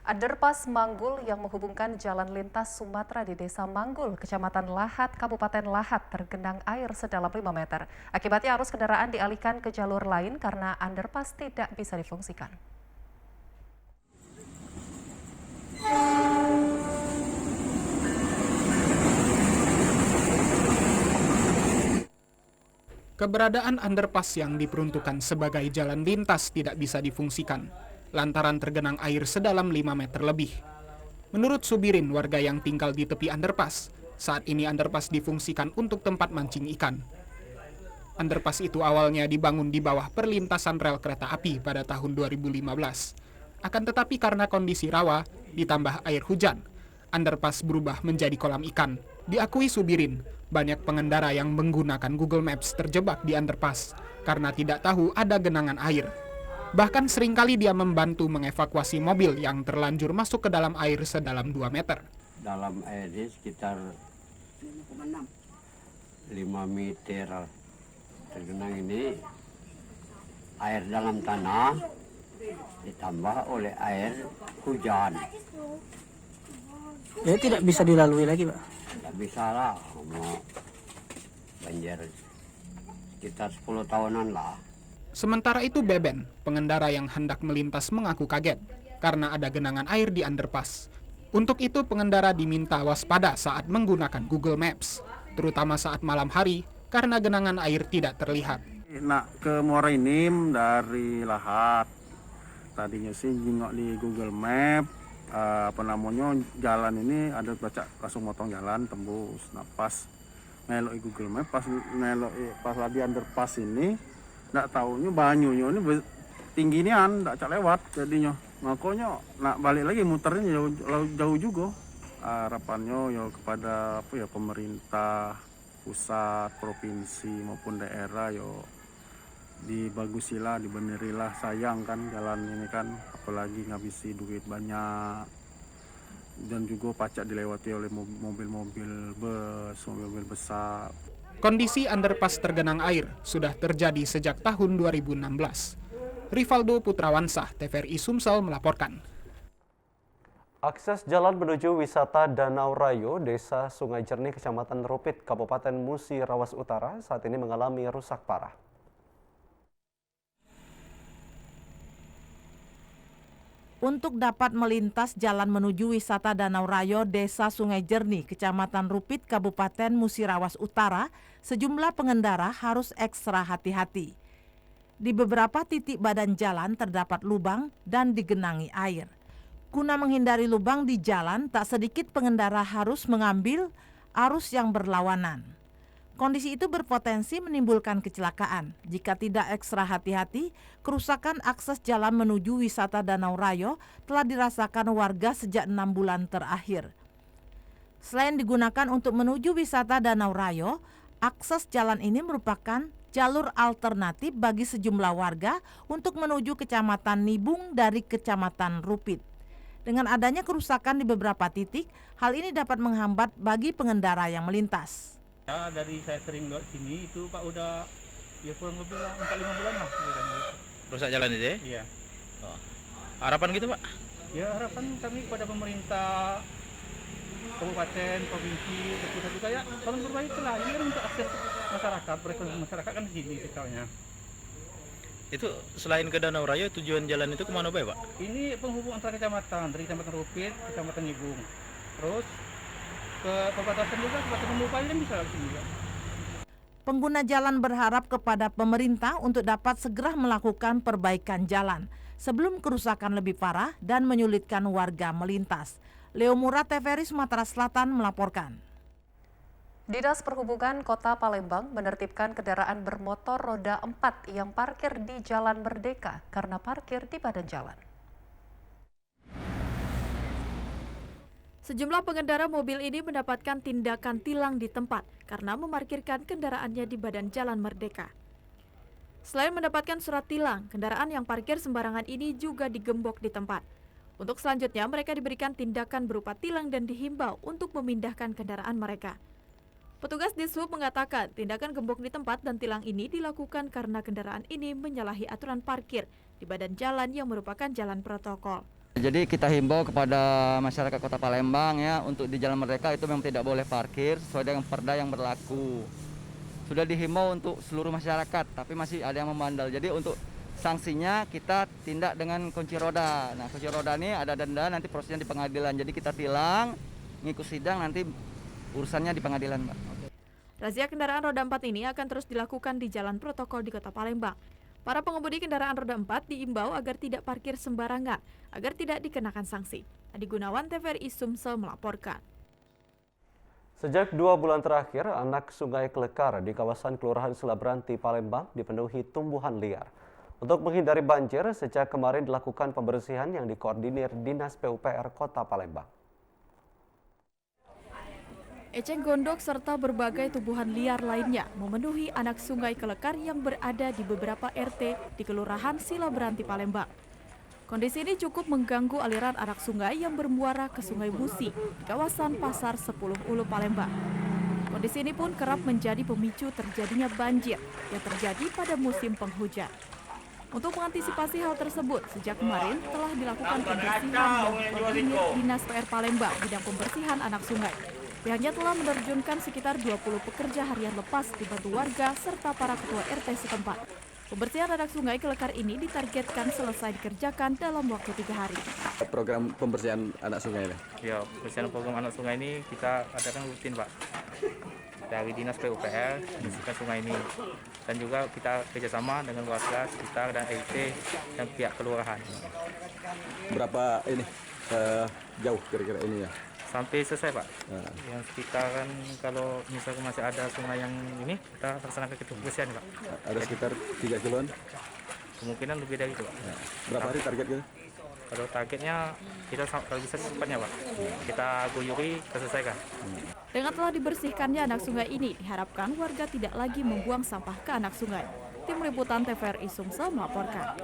Underpass Manggul yang menghubungkan jalan lintas Sumatera di Desa Manggul, Kecamatan Lahat, Kabupaten Lahat tergenang air sedalam 5 meter. Akibatnya arus kendaraan dialihkan ke jalur lain karena underpass tidak bisa difungsikan. Keberadaan underpass yang diperuntukkan sebagai jalan lintas tidak bisa difungsikan lantaran tergenang air sedalam 5 meter lebih. Menurut Subirin, warga yang tinggal di tepi underpass, saat ini underpass difungsikan untuk tempat mancing ikan. Underpass itu awalnya dibangun di bawah perlintasan rel kereta api pada tahun 2015. Akan tetapi karena kondisi rawa, ditambah air hujan, underpass berubah menjadi kolam ikan. Diakui Subirin, banyak pengendara yang menggunakan Google Maps terjebak di underpass karena tidak tahu ada genangan air. Bahkan seringkali dia membantu mengevakuasi mobil yang terlanjur masuk ke dalam air sedalam 2 meter. Dalam air ini sekitar 5 meter tergenang ini, air dalam tanah ditambah oleh air hujan. Ya tidak bisa dilalui lagi, Pak. Tidak bisa lah, mau banjir sekitar 10 tahunan lah. Sementara itu Beben, pengendara yang hendak melintas mengaku kaget karena ada genangan air di underpass. Untuk itu pengendara diminta waspada saat menggunakan Google Maps, terutama saat malam hari karena genangan air tidak terlihat. Nak ke Muara Enim dari Lahat. Tadinya sih jengok di Google Map, jalan ini ada baca langsung motong jalan tembus. Nah pas melok Google Map, pas lagi underpass ini, nggak tahunya banyunya ini tinggi nian, nggak cak lewat jadinya. Makanya nak balik lagi muternya jauh juga. Harapannya ya kepada pemerintah pusat, provinsi maupun daerah yo dibagusilah, dibenerilah, sayang kan jalan ini kan, apalagi ngabisi duit banyak dan juga pacak dilewati oleh mobil-mobil bus, mobil-mobil besar. Kondisi underpass tergenang air sudah terjadi sejak tahun 2016. Rivaldo Putrawansah, TVRI Sumsel melaporkan. Akses jalan menuju wisata Danau Rayo, Desa Sungai Jernih, Kecamatan Rupit, Kabupaten Musirawas Utara saat ini mengalami rusak parah. Untuk dapat melintas jalan menuju wisata Danau Rayo, Desa Sungai Jernih, Kecamatan Rupit, Kabupaten Musirawas Utara, sejumlah pengendara harus ekstra hati-hati. Di beberapa titik badan jalan terdapat lubang dan digenangi air. Guna menghindari lubang di jalan, tak sedikit pengendara harus mengambil arus yang berlawanan. Kondisi itu berpotensi menimbulkan kecelakaan. Jika tidak ekstra hati-hati, kerusakan akses jalan menuju wisata Danau Rayo telah dirasakan warga sejak 6 bulan terakhir. Selain digunakan untuk menuju wisata Danau Rayo, akses jalan ini merupakan jalur alternatif bagi sejumlah warga untuk menuju Kecamatan Nibung dari Kecamatan Rupit. Dengan adanya kerusakan di beberapa titik, hal ini dapat menghambat bagi pengendara yang melintas. Ya, dari saya sering lewat sini itu Pak udah kurang lebih 4-5 bulan lah. Rusak jalan itu ya? Iya. Oh. Harapan gitu Pak? Ya harapan kami kepada pemerintah kabupaten, provinsi, pusat juga ya tolong perbaikilah. Ini kan untuk akses masyarakat, perekonomian masyarakat kan di sini misalnya. Itu selain ke Danau Rayo, tujuan jalan itu kemana Pak? Ini penghubung antara kecamatan, dari Kecamatan Rupit, Kecamatan Nibung. Terus ke perbatasan juga, Kabupaten Mupai dan bisa sini juga. Pengguna jalan berharap kepada pemerintah untuk dapat segera melakukan perbaikan jalan sebelum kerusakan lebih parah dan menyulitkan warga melintas. Leo Murad, TVRI Sumatera Selatan melaporkan. Dinas Perhubungan Kota Palembang menertibkan kendaraan bermotor roda 4 yang parkir di Jalan Merdeka karena parkir di badan jalan. Sejumlah pengendara mobil ini mendapatkan tindakan tilang di tempat karena memarkirkan kendaraannya di badan Jalan Merdeka. Selain mendapatkan surat tilang, kendaraan yang parkir sembarangan ini juga digembok di tempat. Untuk selanjutnya, mereka diberikan tindakan berupa tilang dan dihimbau untuk memindahkan kendaraan mereka. Petugas Dishub mengatakan tindakan gembok di tempat dan tilang ini dilakukan karena kendaraan ini menyalahi aturan parkir di badan jalan yang merupakan jalan protokol. Jadi kita himbau kepada masyarakat Kota Palembang ya, untuk di Jalan Merdeka itu memang tidak boleh parkir sesuai dengan perda yang berlaku. Sudah dihimbau untuk seluruh masyarakat, tapi masih ada yang membandel. Jadi untuk sanksinya kita tindak dengan kunci roda. Nah, kunci roda ini ada denda, nanti prosesnya di pengadilan. Jadi kita tilang, ngikut sidang, nanti urusannya di pengadilan, Mbak. Razia kendaraan roda 4 ini akan terus dilakukan di jalan protokol di Kota Palembang. Para pengemudi kendaraan roda 4 diimbau agar tidak parkir sembarangan, agar tidak dikenakan sanksi. Adi Gunawan, TVRI Sumsel melaporkan. Sejak 2 bulan terakhir, anak sungai Klekar di kawasan Kelurahan Selabranti, Palembang dipenuhi tumbuhan liar. Untuk menghindari banjir, sejak kemarin dilakukan pembersihan yang dikoordinir Dinas PUPR Kota Palembang. Eceng gondok serta berbagai tumbuhan liar lainnya memenuhi anak sungai Klekar yang berada di beberapa RT di Kelurahan Selabranti, Palembang. Kondisi ini cukup mengganggu aliran anak sungai yang bermuara ke Sungai Musi di kawasan Pasar 10 Ulu, Palembang. Kondisi ini pun kerap menjadi pemicu terjadinya banjir yang terjadi pada musim penghujan. Untuk mengantisipasi hal tersebut, sejak kemarin telah dilakukan pembersihan yang dikoordinir Dinas PR Palembang bidang pembersihan anak sungai. Pihaknya telah menerjunkan sekitar 20 pekerja harian lepas dibantu warga serta para ketua RT setempat. Pembersihan anak sungai Klekar ini ditargetkan selesai dikerjakan dalam waktu 3 hari. Program pembersihan anak sungai ini? Ya, pembersihan program anak sungai ini kita adakan rutin, Pak. Dari Dinas PUPR membersihkan sungai ini. Dan juga kita kerjasama dengan warga sekitar dan RT dan pihak kelurahan. Berapa ini jauh kira-kira ini ya? Sampai selesai, Pak. Yang sekitaran kalau misalnya masih ada sungai yang ini, kita laksanakan pembersihan, Pak. Ada sekitar 3 kiloan? Kemungkinan lebih dari itu, Pak. Berapa hari targetnya? Kalau targetnya kita kalau bisa secepatnya, Pak. Kita guyuri, kita selesaikan. Dengan telah dibersihkannya anak sungai ini, diharapkan warga tidak lagi membuang sampah ke anak sungai. Tim Liputan TVRI Sumsel melaporkan.